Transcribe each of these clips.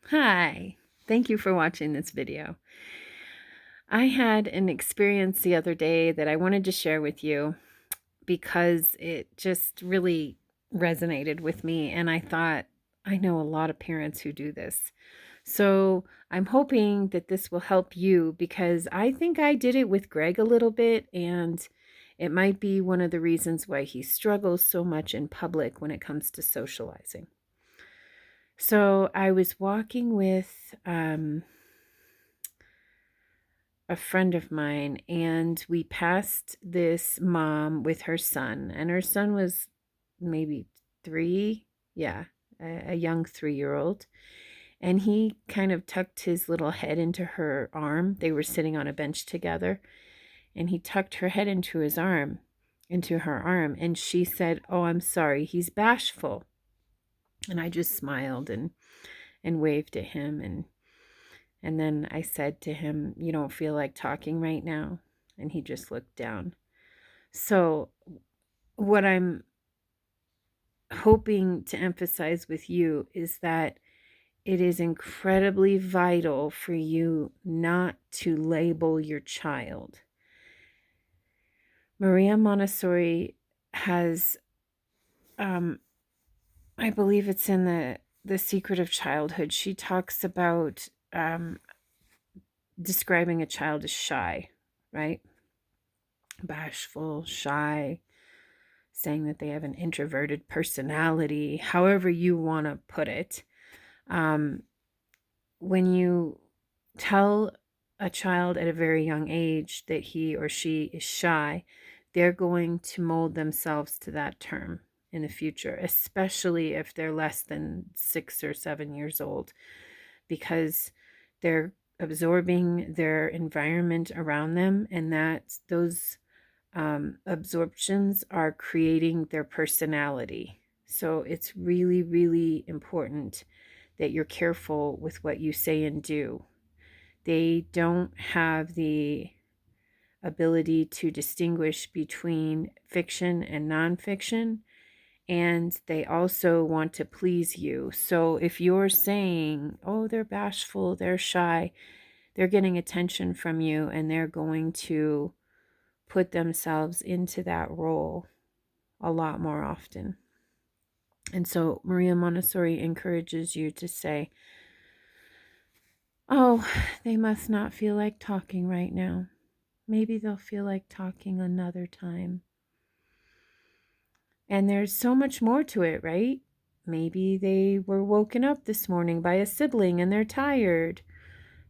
Hi, thank you for watching this video. I had an experience the other day that I wanted to share with you because it just really resonated with me, and I thought, I know a lot of parents who do this. So I'm hoping that this will help you because I think I did it with Greg a little bit, and it might be one of the reasons why he struggles so much in public when it comes to socializing. So I was walking with a friend of mine, and we passed this mom with her son, and her son was maybe 3. Yeah, a young 3-year-old. And he kind of tucked his little head into her arm. They were sitting on a bench together, and he tucked her head into her arm, and she said, "Oh, I'm sorry, he's bashful." And I just smiled and waved at him, and then I said to him, "You don't feel like talking right now?" And he just looked down. So, what I'm hoping to emphasize with you is that it is incredibly vital for you not to label your child. Maria Montessori has, I believe it's in the Secret of Childhood. She talks about describing a child as shy, right? Bashful, shy, saying that they have an introverted personality, however you want to put it. When you tell a child at a very young age that he or she is shy, they're going to mold themselves to that term in the future, especially if they're less than 6 or 7 years old, because they're absorbing their environment around them, and that those absorptions are creating their personality. So it's really, really important that you're careful with what you say and do. They don't have the ability to distinguish between fiction and nonfiction, and they also want to please you. So if you're saying, "Oh, they're bashful, they're shy," they're getting attention from you, and they're going to put themselves into that role a lot more often. And so Maria Montessori encourages you to say, "Oh, they must not feel like talking right now. Maybe they'll feel like talking another time." And there's so much more to it, right? Maybe they were woken up this morning by a sibling and they're tired.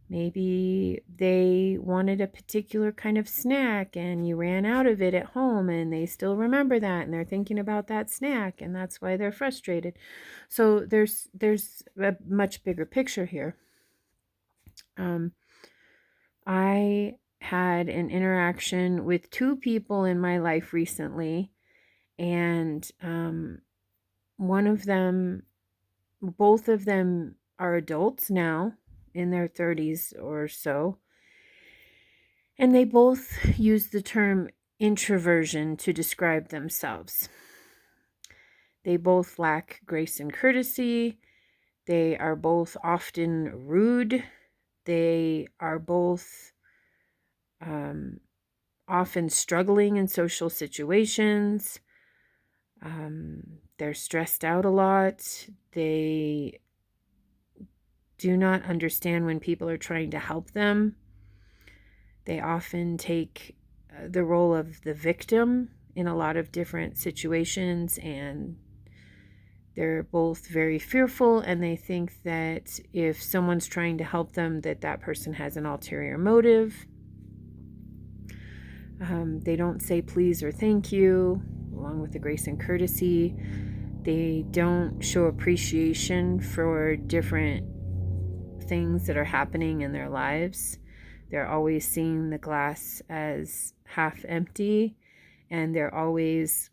Maybe they wanted a particular kind of snack and you ran out of it at home, and they still remember that and they're thinking about that snack, and that's why they're frustrated. So there's a much bigger picture here. I had an interaction with 2 people in my life recently, and one of them, both of them are adults now in their 30s or so. And they both use the term introversion to describe themselves. They both lack grace and courtesy. They are both often rude. They are both often struggling in social situations. They're stressed out a lot. They do not understand when people are trying to help them. They often take the role of the victim in a lot of different situations, and they're both very fearful, and they think that if someone's trying to help them, that person has an ulterior motive. They don't say please or thank you, along with the grace and courtesy. They don't show appreciation for different things that are happening in their lives. They're always seeing the glass as half empty, and they're always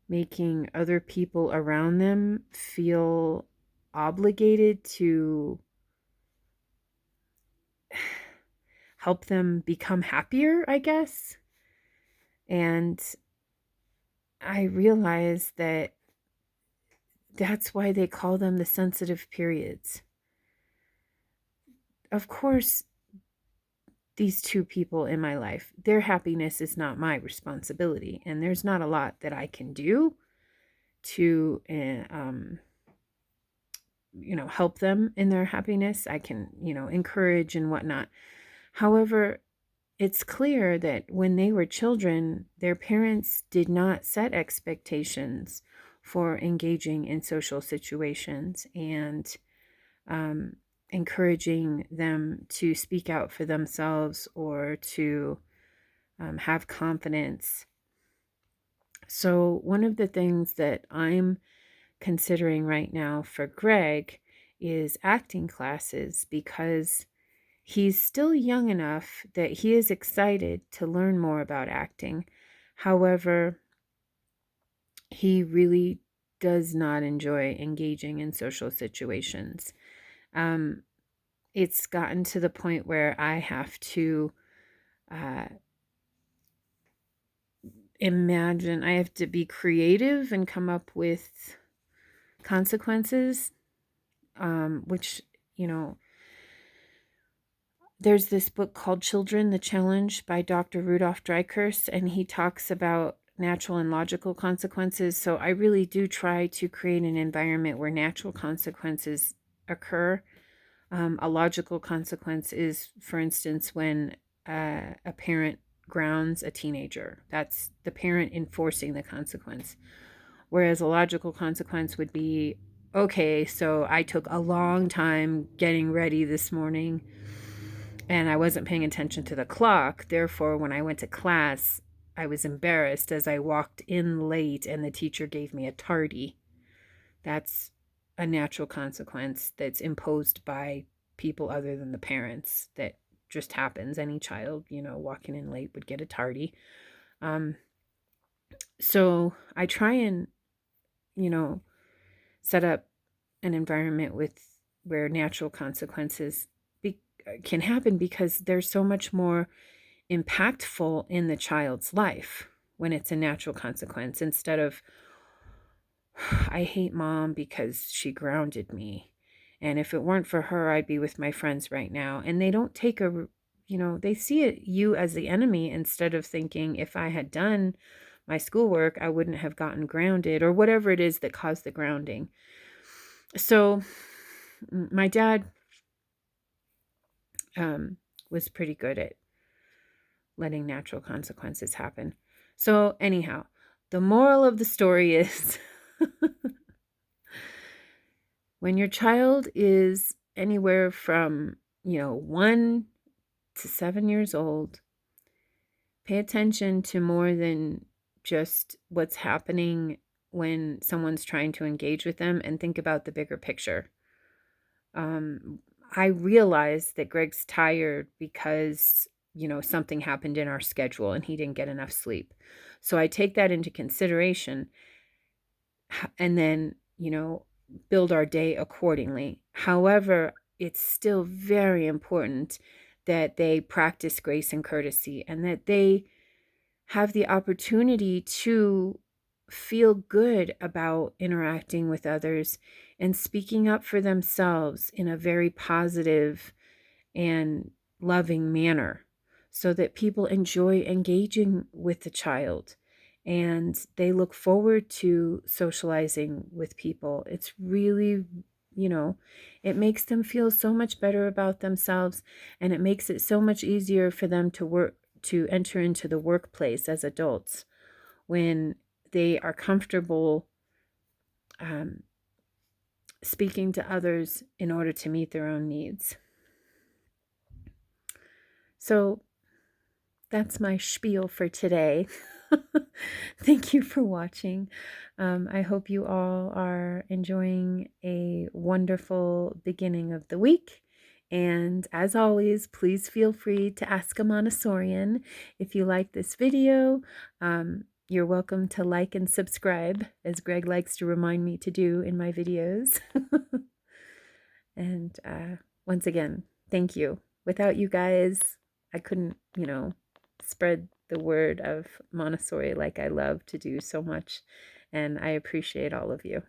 making other people around them feel obligated to help them become happier, I guess. And I realized that That's why they call them the sensitive periods. Of course, these two people in my life, their happiness is not my responsibility. And there's not a lot that I can do to, help them in their happiness. I can, encourage and whatnot. However, it's clear that when they were children, their parents did not set expectations for engaging in social situations and encouraging them to speak out for themselves or to have confidence. So, one of the things that I'm considering right now for Greg is acting classes because he's still young enough that he is excited to learn more about acting. However, he really does not enjoy engaging in social situations. It's gotten to the point where I have to I have to be creative and come up with consequences, which, there's this book called Children, the Challenge by Dr. Rudolf Dreikurs, and he talks about natural and logical consequences. So I really do try to create an environment where natural consequences occur. A logical consequence is, for instance, when a parent grounds a teenager. That's the parent enforcing the consequence. Whereas a logical consequence would be, okay, so I took a long time getting ready this morning and I wasn't paying attention to the clock. Therefore, when I went to class, I was embarrassed as I walked in late and the teacher gave me a tardy. That's a natural consequence that's imposed by people other than the parents. That just happens. Any child, walking in late would get a tardy. So I try and, set up an environment where natural consequences can happen because they're so much more impactful in the child's life when it's a natural consequence instead of, I hate mom because she grounded me. And if it weren't for her, I'd be with my friends right now. And they don't take they see you as the enemy instead of thinking, if I had done my schoolwork, I wouldn't have gotten grounded or whatever it is that caused the grounding. So my dad was pretty good at letting natural consequences happen. So anyhow, the moral of the story is when your child is anywhere from, 1 to 7 years old, pay attention to more than just what's happening when someone's trying to engage with them and think about the bigger picture. I realize that Greg's tired because, something happened in our schedule and he didn't get enough sleep. So I take that into consideration and then, build our day accordingly. However, it's still very important that they practice grace and courtesy and that they have the opportunity to feel good about interacting with others and speaking up for themselves in a very positive and loving manner so that people enjoy engaging with the child and they look forward to socializing with people. It's really, it makes them feel so much better about themselves and it makes it so much easier for them to enter into the workplace as adults when they are comfortable speaking to others in order to meet their own needs. So that's my spiel for today. Thank you for watching. I hope you all are enjoying a wonderful beginning of the week. And as always, please feel free to ask a Montessorian. If you like this video, you're welcome to like and subscribe, as Greg likes to remind me to do in my videos. And once again, thank you. Without you guys, I couldn't, spread the word of Montessori like I love to do so much. And I appreciate all of you.